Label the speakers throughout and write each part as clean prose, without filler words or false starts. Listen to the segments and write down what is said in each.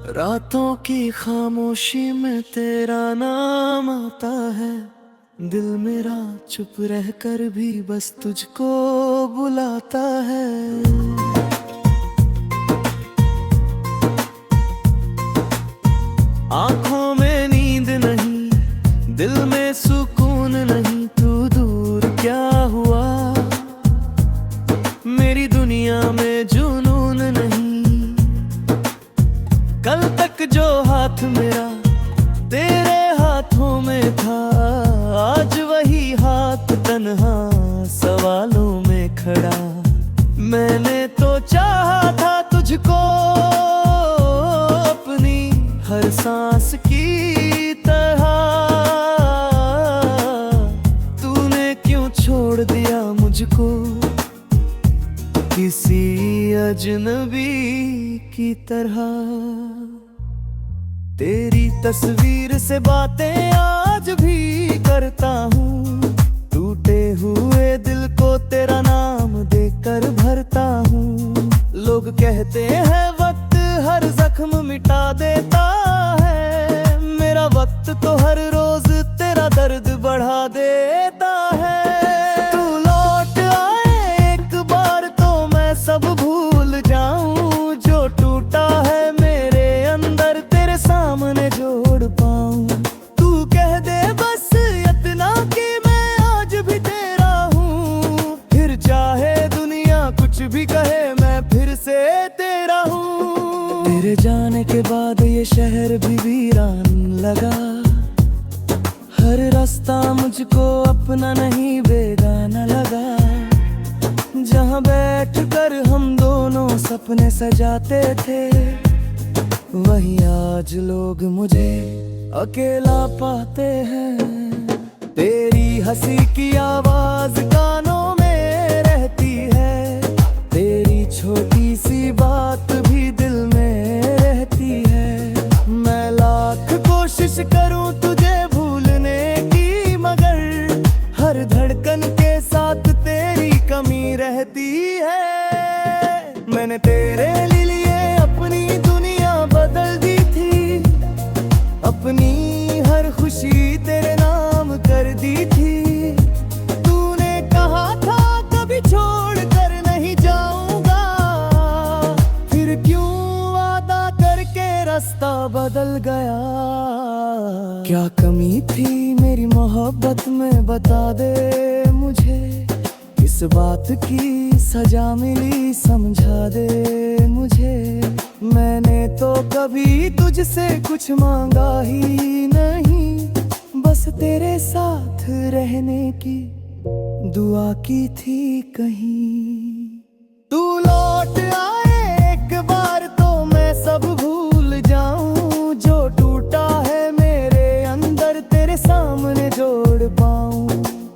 Speaker 1: रातों की खामोशी में तेरा नाम आता है, दिल मेरा चुप रहकर भी बस तुझको बुलाता है। आंखों में नींद नहीं, दिल में सुकून नहीं, तू दूर क्या हुआ? मेरी दुनिया में जुनून नहीं, कल तक जो हाथ मेरा तेरे हाथों में था, आज वही हाथ तन्हा सवालों में खड़ा। मैंने तो चाहा था तुझको अपनी हर सांस की तरह, तूने क्यों छोड़ दिया मुझको किसी अजनबी की तरह। तेरी तस्वीर से बातें आज भी करता हूँ, टूटे हुए दिल को तेरा नाम देकर भरता हूँ। लोग कहते हैं वक्त हर जख्म मिटा देता है, मेरा वक्त तो हर रोज तेरा दर्द बढ़ा देता है। तू लौट आए एक बार तो मैं सब भूल जाऊं, जो टूटा है मेरे अंदर तेरे सामने जोड़ पाऊं। तू कह दे बस इतना कि मैं आज भी तेरा हूँ, फिर चाहे दुनिया कुछ भी कहे मैं फिर से तेरा हूँ। तेरे जाने के बाद ये शहर भी वीरान लगा, हर रास्ता मुझको अपना नहीं बेगाना लगा। जहाँ बैठ कर हम दोनों सपने सजाते थे, वही आज लोग मुझे अकेला पाते हैं। तेरी हंसी की आवाज कानों में रहती है, तेरी छोटी सी बात भी दिल में रहती है। मैं लाख कोशिश करूं तुझे भूलने की, मगर हर धड़कन के साथ तेरी कमी रहती है। मैंने तेरे लिए अपनी दुनिया बदल दी थी, अपनी हर खुशी तेरे नाम कर दी थी। तूने कहा था कभी छोड़ कर नहीं जाऊंगा, फिर क्यों वादा करके रास्ता बदल गया? क्या कमी थी मेरी मोहब्बत में बता दे मुझे, किस बात की सजा मिली समझा दे मुझे। मैंने तो कभी तुझसे कुछ मांगा ही नहीं, बस तेरे साथ रहने की दुआ की थी कहीं। तू लौट आए एक बार तो मैं सब भूल जाऊं, जो टूटा है मेरे अंदर तेरे सामने जोड़ पाऊं।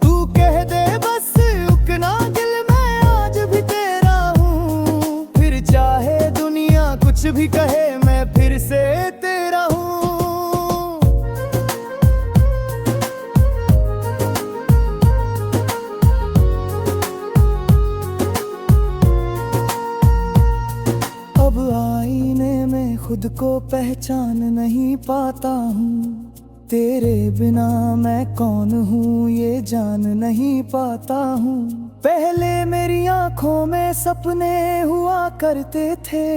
Speaker 1: तू कह दे बस उकना दिल मैं आज भी तेरा हूँ, फिर चाहे दुनिया कुछ भी कहे मैं फिर से तेरा हूँ। अब आईने में खुद को पहचान नहीं पाता हूँ, तेरे बिना मैं कौन हूँ ये जान नहीं पाता हूँ। पहले मेरी आंखों में सपने हुआ करते थे,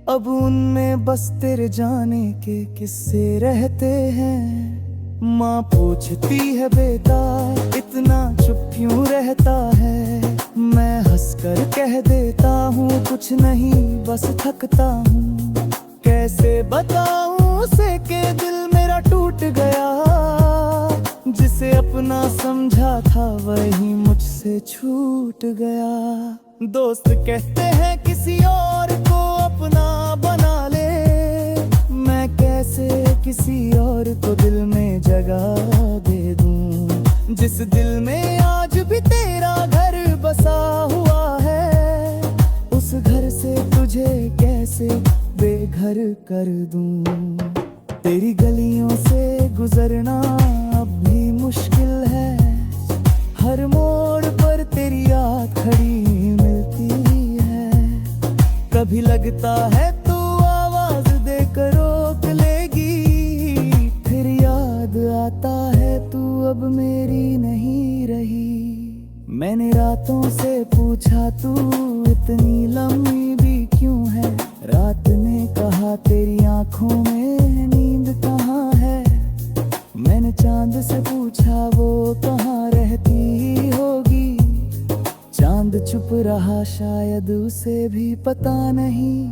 Speaker 1: अब उनमें बस तेरे जाने के किस्से रहते हैं। माँ पूछती है बेटा इतना चुप क्यों रहता है, मैं हंसकर कह देता हूँ कुछ नहीं बस थकता हूँ। कैसे बताऊँ उसे के दिल मेरा टूट गया, जिसे अपना समझा था वही मुझसे छूट गया। दोस्त कहते हैं किसी और को अपना बना ले, मैं कैसे किसी और को दिल में जगह दे दूं, जिस दिल में आज भी तेरा घर बसा हुआ है। उस घर से तुझे कैसे बेघर कर दूं, तेरी गलियों से गुजरना अब भी मुश्किल है। हर मोड़ पर तेरी याद खड़ी मिलती है। कभी लगता है तू आवाज देकर रोक लेगी, फिर याद आता है तू अब मेरी नहीं रही। मैंने रातों से पूछा तू इतनी लंबी भी क्यों है। रात ने कहा तेरी आंखों में नींद कहाँ है। मैंने चांद से पूछा वो कहाँ रहती होगी। चांद चुप रहा, शायद उसे भी पता नहीं।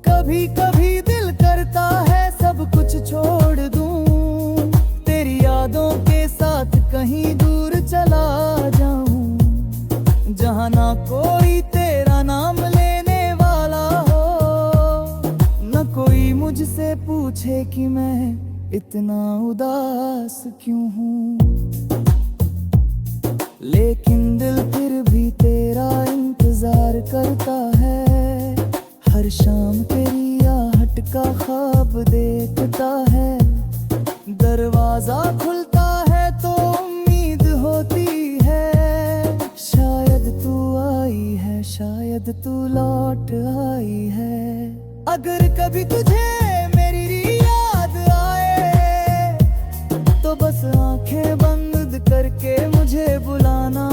Speaker 1: कभी कभी दिल करता है सब कुछ छोड़ दूं, तेरी यादों के साथ कहीं दूर चला जाऊं, जहां ना कोई तेरा नाम लेने वाला हो, न कोई मुझसे पूछे कि मैं इतना उदास क्यों हूँ। लेकिन दिल फिर भी तेरा इंतजार करता है। हर शाम तेरी आहट का ख्वाब देखता है। दरवाजा खुलता है तो उम्मीद होती है, शायद तू आई है, शायद तू लौट आई है। अगर कभी तुझे मेरी याद आए तो बस आंखें बंद करके मुझे बुलाना।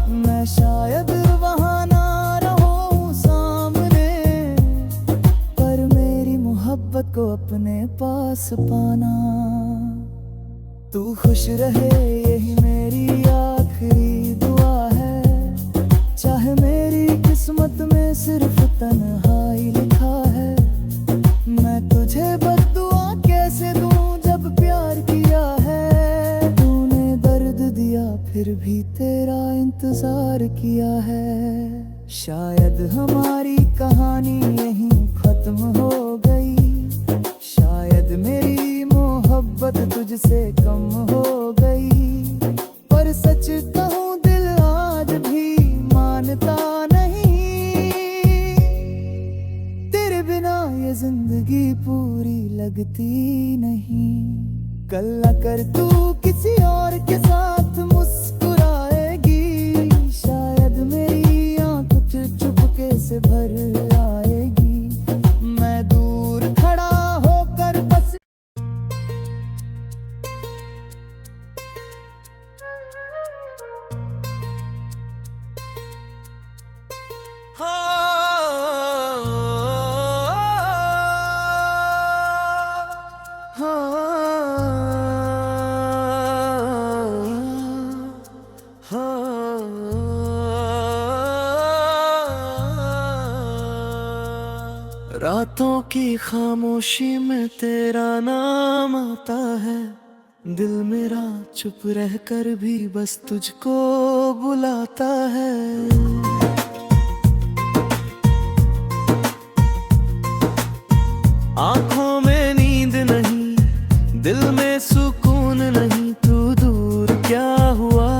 Speaker 1: मैं शायद वहाँ ना रहूं सामने, पर मेरी मोहब्बत को अपने पास पाना। तू खुश रहे यही मेरी आखिरी दुआ है। चाहे मेरी किस्मत में सिर्फ तन्हाई लिखा है। मैं तुझे बद्दुआ कैसे दूं जब प्यार किया है। तूने दर्द दिया फिर भी तेरा इंतजार किया है। शायद हमारी कहानी यहीं खत्म हो गई। शायद मेरी मोहब्बत तुझसे कम हो गई। पर सच कहूँ दिल आज भी मानता नहीं। तेरे बिना ये जिंदगी पूरी लगती नहीं। कल न कर तू किसी और के साथ मुस्कुराएगी। शायद मेरी आँख चुपके से भर आएगी। मैं दूर खड़ा होकर बस रातों की खामोशी में तेरा नाम आता है। दिल मेरा चुप रहकर भी बस तुझको बुलाता है। आंखों में नींद नहीं, दिल में सुकून नहीं, तू दूर क्या हुआ।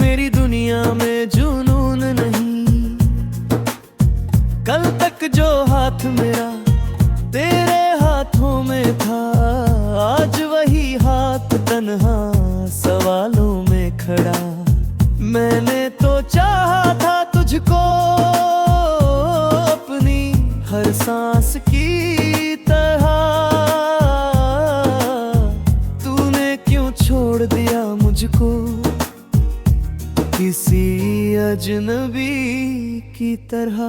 Speaker 1: मेरी दुनिया में जुनून नहीं। कल तक जो हाथ मेरा तेरे हाथों में था, आज वही हाथ तन्हा सवालों में खड़ा। मैंने तो चाहा था तुझको अपनी हर सांस की तरह। तूने क्यों छोड़ दिया मुझको किसी अजनबी की तरह।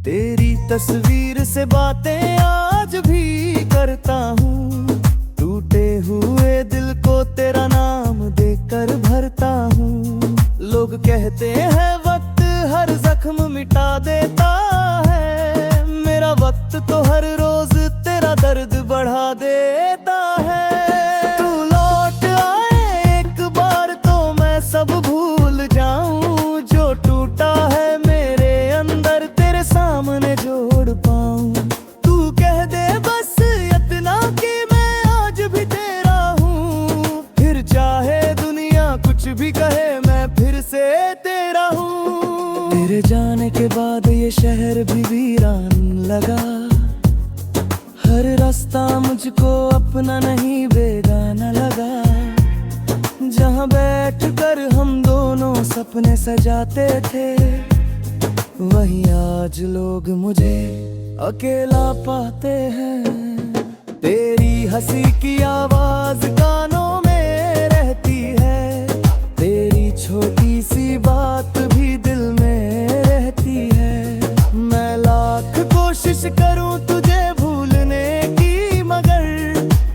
Speaker 1: तेरी तस्वीर से बातें आज भी करता हूँ। टूटे हुए दिल को तेरा नाम देकर भरता हूँ। लोग कहते हैं वक्त हर जख्म मिटा देता है। मेरा वक्त तो हर रोज तेरा दर्द बढ़ा देता है। तू लौट आए एक बार तो मैं सब भूल जाऊं। जो टूटा है मेरे अंदर तेरे सामने जोड़ पाऊं। तू कह दे बस इतना कि मैं आज भी तेरा हूँ। फिर चाहे दुनिया कुछ भी कहे मैं फिर से तेरा हूँ। तेरे जाने के बाद ये शहर भी वीरान लगा। रास्ता मुझको अपना नहीं बेगाना लगा। जहाँ बैठ कर हम दोनों सपने सजाते थे, वही आज लोग मुझे अकेला पाते हैं। तेरी हंसी की आवाज कानों में रहती है, तेरी छोटी सी बात भी दिल में रहती है। मैं लाख कोशिश करूं तुझे भूलने की, मगर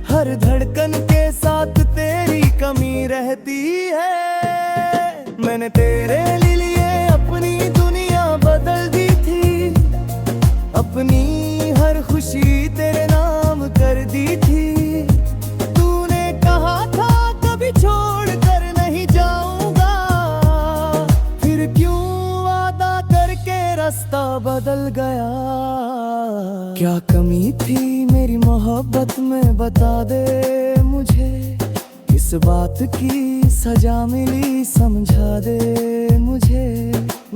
Speaker 1: हर धड़कन के साथ तेरी कमी रहती है। मैंने तेरे लिए अपनी दुनिया बदल दी थी, अपनी हर खुशी तेरे नाम कर दी थी। तूने कहा था कभी छोड़ कर नहीं जाऊंगा, फिर क्यों वादा करके रास्ता बदल गया। क्या कमी थी मेरी मोहब्बत में, बता दे मुझे। किस बात की सजा मिली समझा दे मुझे।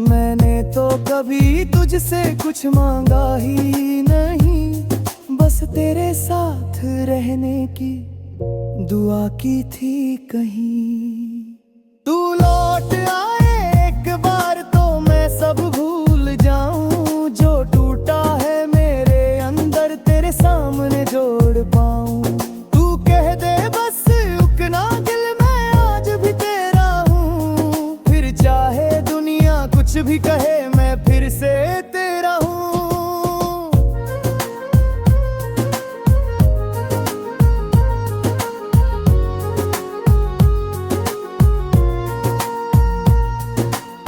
Speaker 1: मैंने तो कभी तुझसे कुछ मांगा ही नहीं, बस तेरे साथ रहने की दुआ की थी कहीं। तू लौट आए एक बार तो मैं सब भूल जाऊं, जो टूटा है मेरे अंदर तेरे सामने जोड़ पाऊं। तू कह दे बस उकना दिल में आज भी तेरा हूँ, फिर चाहे दुनिया कुछ भी कहे मैं फिर से तेरा हूँ।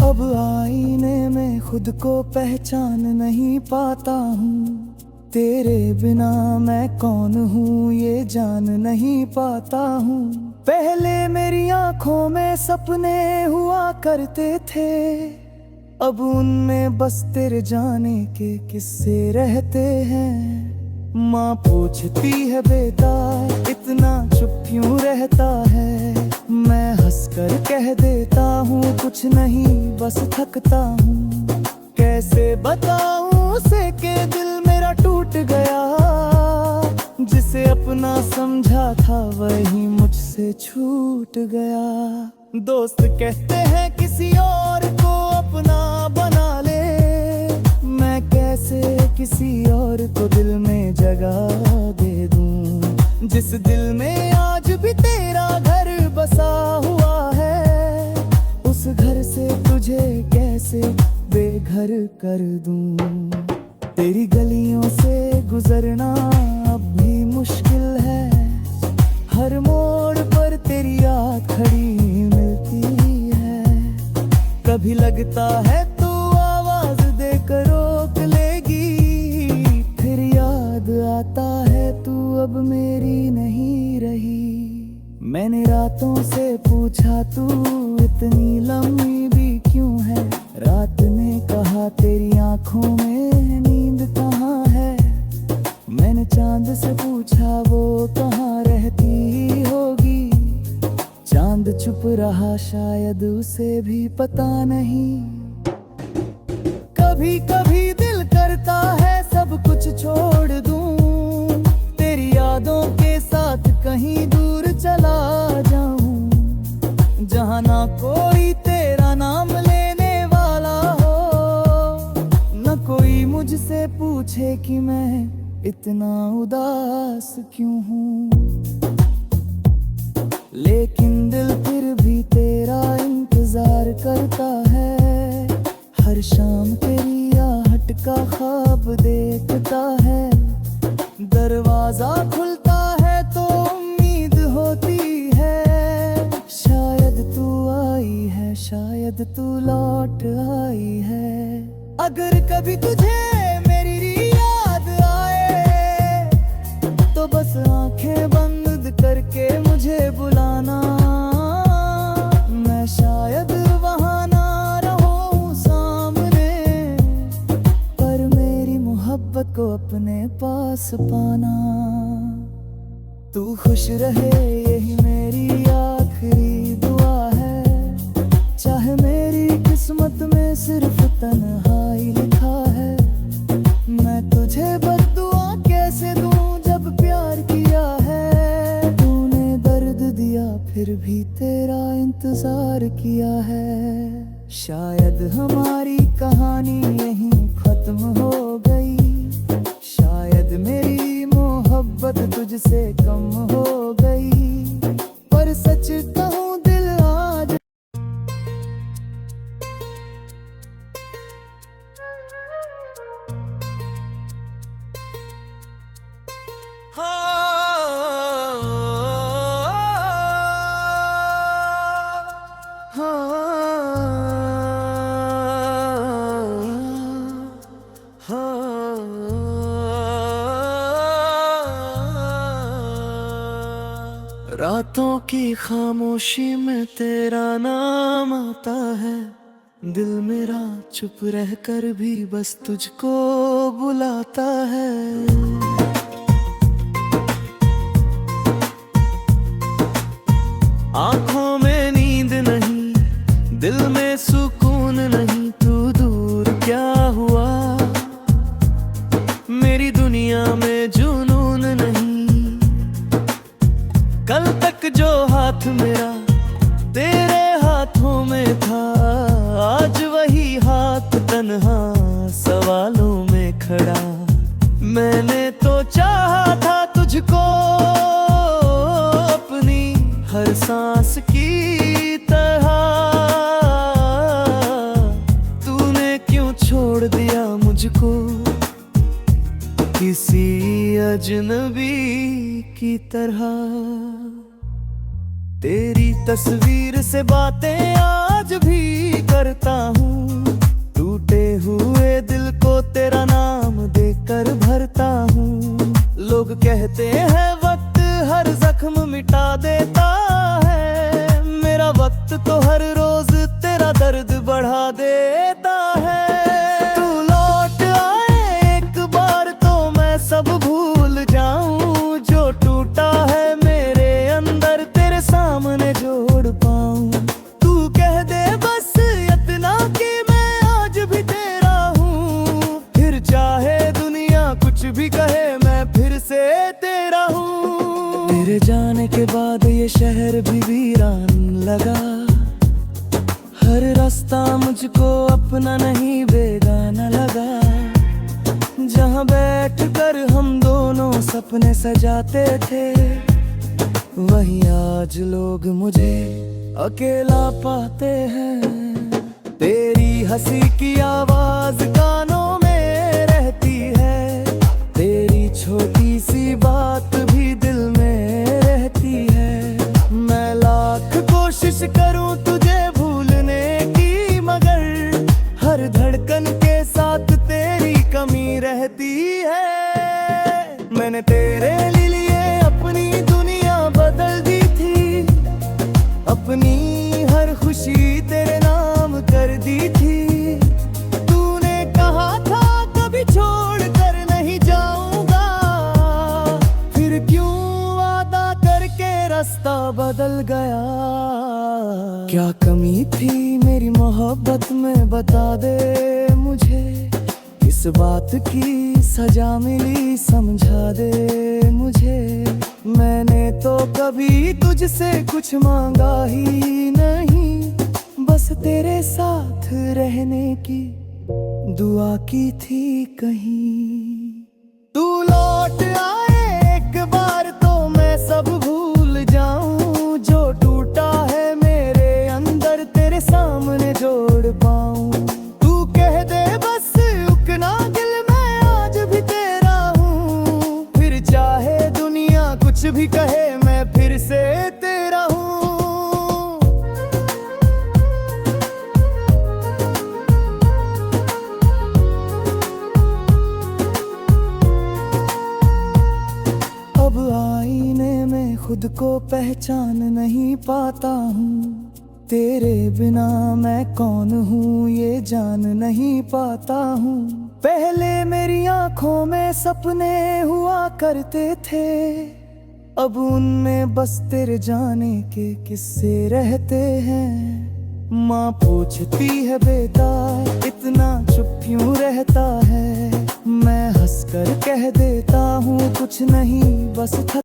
Speaker 1: अब आईने में खुद को पहचान नहीं पाता हूँ, तेरे बिना मैं कौन हूँ ये जान नहीं पाता हूँ। पहले मेरी आंखों में सपने हुआ करते थे, अब उनमें बस तेरे जाने के किस्से रहते हैं। माँ पूछती है बेटा इतना चुप क्यों रहता है, मैं हंसकर कह देता हूँ कुछ नहीं बस थकता हूँ। कैसे बताऊँ उसे के दिल मेरा टूट गया, जिसे अपना समझा था वही मुझसे छूट गया। दोस्त कहते हैं किसी और को अपना बना ले, मैं कैसे किसी और को दिल में जगह दे दूं। जिस दिल में आज भी तेरा घर बसा हुआ है, उस घर से तुझे कैसे बेघर कर दूं। तेरी गलियों से गुजरना अब भी मुश्किल है, हर मोड़ पर तेरी याद खड़ी मिलती है। कभी लगता है तू आवाज देकर रोक लेगी, फिर याद आता है तू अब मेरी नहीं रही। मैंने रातों से पूछा तू इतनी लंबी भी क्यों है, रात ने कहा तेरी आंखों में नींद कहाँ है। मैंने चांद से पूछा वो कहाँ रहती होगी, चांद चुप रहा शायद उसे भी पता नहीं। कभी कभी दिल करता है सब कुछ छोड़ दूं, तेरी यादों के साथ कहीं दूर चला जाऊं, जहाँ ना कोई तेरा नाम लेने वाला हो, न कोई मुझसे पूछे कि मैं इतना उदास क्यों हूँ। लेकिन दिल फिर भी तेरा इंतजार करता है, हर शाम तेरी आहट का ख्वाब देखता है। दरवाजा खुलता है तो उम्मीद होती है, शायद तू आई है, शायद तू लौट आई है। अगर कभी तुझे मेरी याद आए तो बस आंखें बंद करके मुझे बुलाना, मैं शायद वहाँ ना रहूं सामने, पर मेरी मोहब्बत को अपने पास पाना। तू खुश रहे यही मेरी आखिरी दुआ है, चाहे मेरी किस्मत में सिर्फ तन्हाई लिखा है। मैं तुझे बद्दुआ कैसे दूं जब प्यार इंतजार किया है। शायद हमारी कहानी यहीं खत्म हो गई, शायद मेरी मोहब्बत तुझसे कम हो गई, पर सच कहूँ दिल आज रातों की खामोशी में तेरा नाम आता है, दिल मेरा चुप रहकर भी बस तुझको बुलाता है। आंखों में नींद नहीं, दिल में सुकून नहीं, तू दूर क्या हुआ, मेरी दुनिया में जुनून नहीं। कल तक जो हाथ मेरा तेरे हाथों में था, आज वही हाथ तन्हा सवालों में खड़ा। मैंने तो चाहा था तुझको अपनी हर सांस की तरह, तूने क्यों छोड़ दिया मुझको किसी अजनबी की तरह। तेरी तस्वीर से बातें आज भी करता हूँ, टूटे हुए दिल को तेरा नाम देकर भरता हूँ। लोग कहते हैं वक्त हर जख्म मिटा देता है, मेरा वक्त तो हर रोज तेरा दर्द बढ़ा देता है। तू लौट आए एक बार तो मैं सब भूल जाऊं, जो टूटा है मेरे अंदर तेरे सामने जोड़ पाऊं। तू कह दे बस इतना कि मैं आज भी तेरा हूँ, फिर चाहे दुनिया कुछ भी कहे मैं फिर से तेरा हूँ। तेरे जाने के बाद ये शहर भी वीरान लगा, हर रास्ता मुझको अपना नहीं बेगाना लगा। जहाँ बैठकर हम दोनों सपने सजाते थे, वहीं आज लोग मुझे अकेला पाते हैं। तेरी हंसी की आवाज कानों में रहती है, तेरी छोटी सी बात भी दिल में रहती है। मैं लाख कोशिश करूं तुझे भूलने की, मगर हर धड़कन के साथ तेरी कमी रहती है। मैंने तेरे लिए अपनी दुनिया बदल दी थी, अपनी हर खुशी तेरे नाम कर दी थी। तूने कहा था कभी छोड़ कर नहीं जाऊंगा, फिर क्यों वादा करके रास्ता बदल गया। क्या कमी थी मेरी मोहब्बत में बता दे मुझे, किस बात की सजा मिली समझा दे मुझे। मैंने तो कभी तुझसे कुछ मांगा ही नहीं, बस तेरे साथ रहने की दुआ की थी कहीं। तू लौट आए एक बार तो मैं सब भूल जाऊं, जो टूटा है मेरे अंदर तेरे सामने जोड़ पाऊं। तू कह दे बस उकना दिल मैं आज भी तेरा हूँ, फिर चाहे दुनिया कुछ भी कहे मैं फिर से तेरा हूँ। अब आईने में खुद को पहचान नहीं पाता हूँ, तेरे बिना मैं कौन हूँ ये जान नहीं पाता हूँ। पहले मेरी आंखों में सपने हुआ करते थे, अब उनमें बस तेरे जाने के किस्से रहते हैं। माँ पूछती है बेटा इतना चुप क्यों रहता है, मैं हंसकर कह देता हूँ कुछ नहीं बस